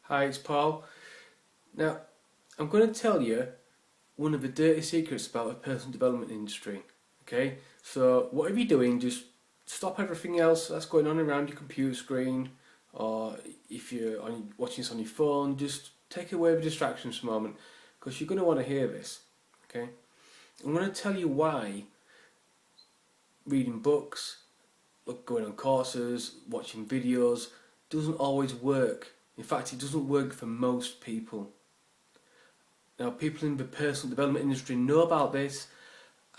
Hi, it's Paul. Now, I'm going to tell you one of the dirty secrets about the personal development industry. Okay, so whatever you're doing, just stop everything else that's going on around your computer screen, or if you're watching this on your phone, just take away the distractions for a moment, because you're going to want to hear this. Okay, I'm going to tell you why reading books, going on courses, watching videos doesn't always work. In fact, it doesn't work for most people. Now, people in the personal development industry know about this,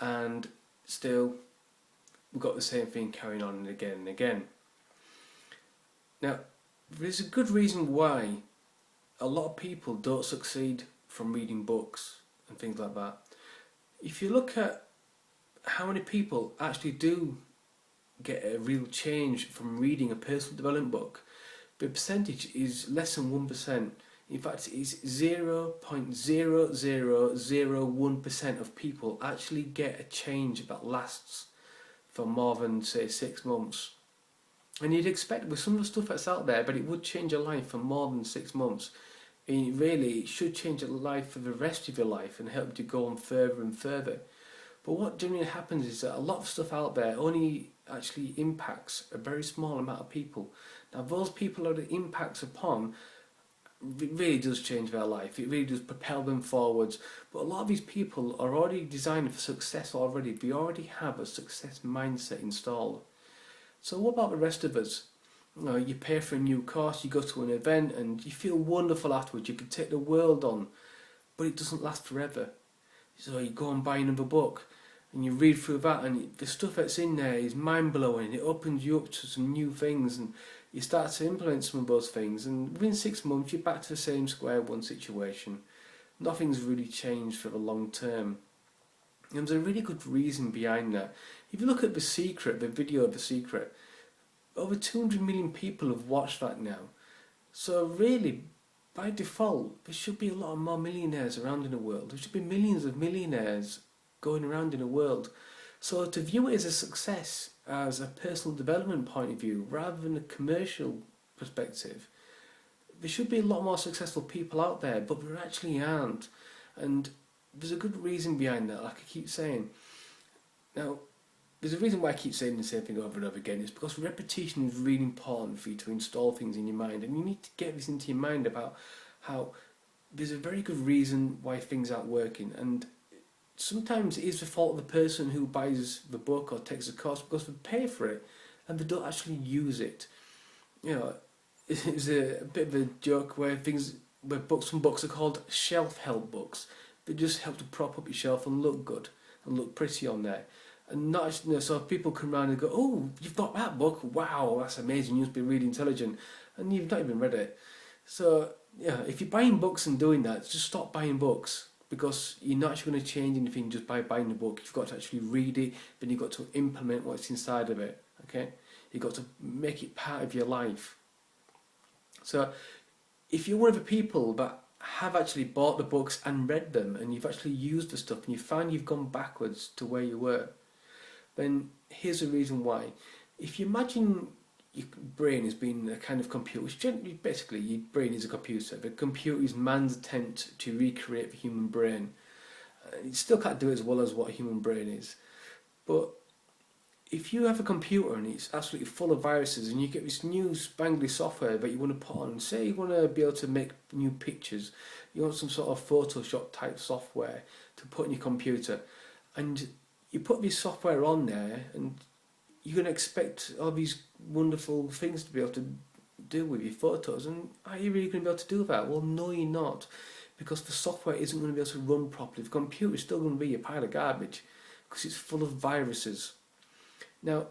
and still, we've got the same thing carrying on again and again. Now, there's a good reason why a lot of people don't succeed from reading books and things like that. If you look at how many people actually do get a real change from reading a personal development book, the percentage is less than 1%. In fact, it's 0.0001% of people actually get a change that lasts for more than, say, 6 months. And you'd expect with some of the stuff that's out there, but it would change your life for more than 6 months. And really, it should change your life for the rest of your life and help you go on further and further. But what generally happens is that a lot of stuff out there only actually impacts a very small amount of people. Now, those people that it impacts upon, it really does change their life. It really does propel them forwards. But a lot of these people are already designed for success already. They already have a success mindset installed. So what about the rest of us? You pay for a new course, you go to an event, and you feel wonderful afterwards. You can take the world on, but it doesn't last forever. So you go and buy another book, and you read through that, and the stuff that's in there is mind-blowing. It opens you up to some new things, and you start to implement some of those things, and within 6 months you're back to the same square one situation. Nothing's really changed for the long term. And there's a really good reason behind that. If you look at The Secret, the video of The Secret, over 200 million people have watched that now. So really, by default, there should be a lot more millionaires around in the world. There should be millions of millionaires going around in the world. So to view it as a success, as a personal development point of view, rather than a commercial perspective, there should be a lot more successful people out there, but there actually aren't. And there's a good reason behind that, like I keep saying. Now, there's a reason why I keep saying the same thing over and over again. It's because repetition is really important for you to install things in your mind. And you need to get this into your mind about how there's a very good reason why things aren't working. And sometimes it is the fault of the person who buys the book or takes the course because they pay for it and they don't actually use it. It's a bit of a joke where some books are called shelf-help books. They just help to prop up your shelf and look good and look pretty on there. And not so if people come around and go, "Oh, you've got that book? Wow, that's amazing! You must be really intelligent," and you've not even read it. So if you're buying books and doing that, just stop buying books, because you're not actually going to change anything just by buying the book. You've got to actually read it, then you've got to implement what's inside of it. Okay, you've got to make it part of your life. So if you're one of the people that have actually bought the books and read them, and you've actually used the stuff, and you find you've gone backwards to where you were, then here's the reason why. If you imagine your brain as being a kind of computer, which generally, basically, your brain is a computer. The computer is man's attempt to recreate the human brain. It still can't do it as well as what a human brain is. But if you have a computer and it's absolutely full of viruses, and you get this new spangly software that you want to put on, say you want to be able to make new pictures, you want some sort of Photoshop type software to put in your computer, and you put this software on there, and you're going to expect all these wonderful things to be able to do with your photos, and are you really going to be able to do that? Well, no, you're not, because the software isn't going to be able to run properly. The computer is still going to be a pile of garbage because it's full of viruses. Now,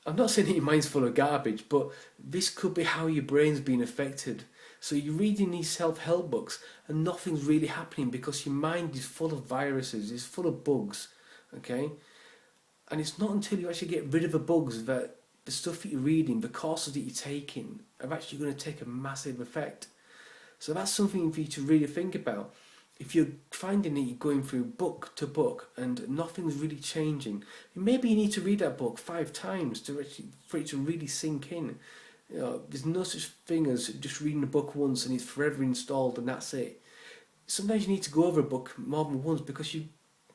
I'm not saying that your mind's full of garbage, but this could be how your brain's been affected. So you're reading these self-help books and nothing's really happening because your mind is full of viruses, it's full of bugs, okay? And it's not until you actually get rid of the bugs that the stuff that you're reading, the courses that you're taking, are actually going to take a massive effect. So that's something for you to really think about. If you're finding that you're going through book to book and nothing's really changing, maybe you need to read that book 5 times for it to really sink in. There's no such thing as just reading a book once and it's forever installed and that's it. Sometimes you need to go over a book more than once because you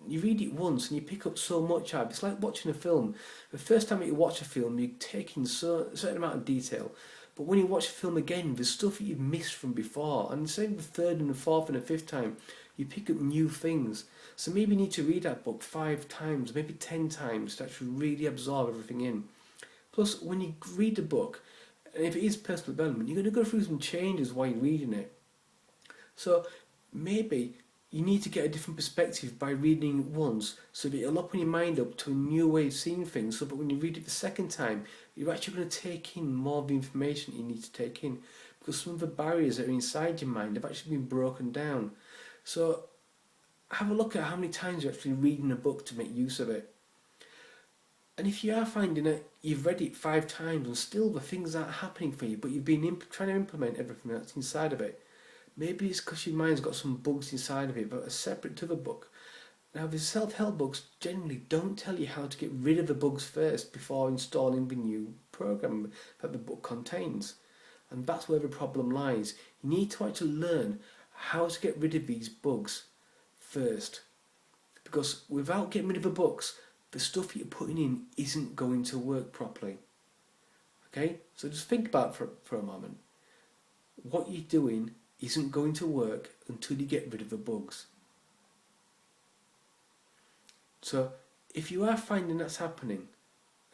read it once and you pick up so much out of it. It's like watching a film. The first time that you watch a film, you take in a certain amount of detail. But when you watch a film again, there's stuff that you've missed from before. And same the third and the fourth and the fifth time, you pick up new things. So maybe you need to read that book 5 times, maybe 10 times to actually really absorb everything in. Plus, when you read the book, and if it is personal development, you're going to go through some changes while you're reading it. So maybe you need to get a different perspective by reading it once so that it'll open your mind up to a new way of seeing things, so that when you read it the second time, you're actually going to take in more of the information you need to take in, because some of the barriers that are inside your mind have actually been broken down. So have a look at how many times you're actually reading a book to make use of it. And if you are finding that you've read it 5 times and still the things aren't happening for you, but you've been trying to implement everything that's inside of it, maybe it's because your mind's got some bugs inside of it that are separate to the book. Now, the self-help books generally don't tell you how to get rid of the bugs first before installing the new program that the book contains. And that's where the problem lies. You need to actually learn how to get rid of these bugs first. Because without getting rid of the bugs, the stuff that you're putting in isn't going to work properly. Okay? So just think about it for a moment. What you're doing isn't going to work until you get rid of the bugs. So if you are finding that's happening,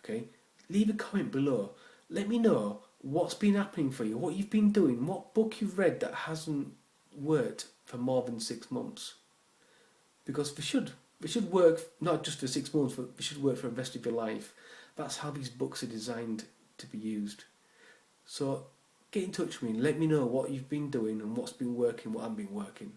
okay, leave a comment below. Let me know what's been happening for you, what you've been doing, what book you've read that hasn't worked for more than 6 months. Because they should work not just for 6 months, but they should work for the rest of your life. That's how these books are designed to be used. So get in touch with me and let me know what you've been doing and what's been working, what hasn't been working.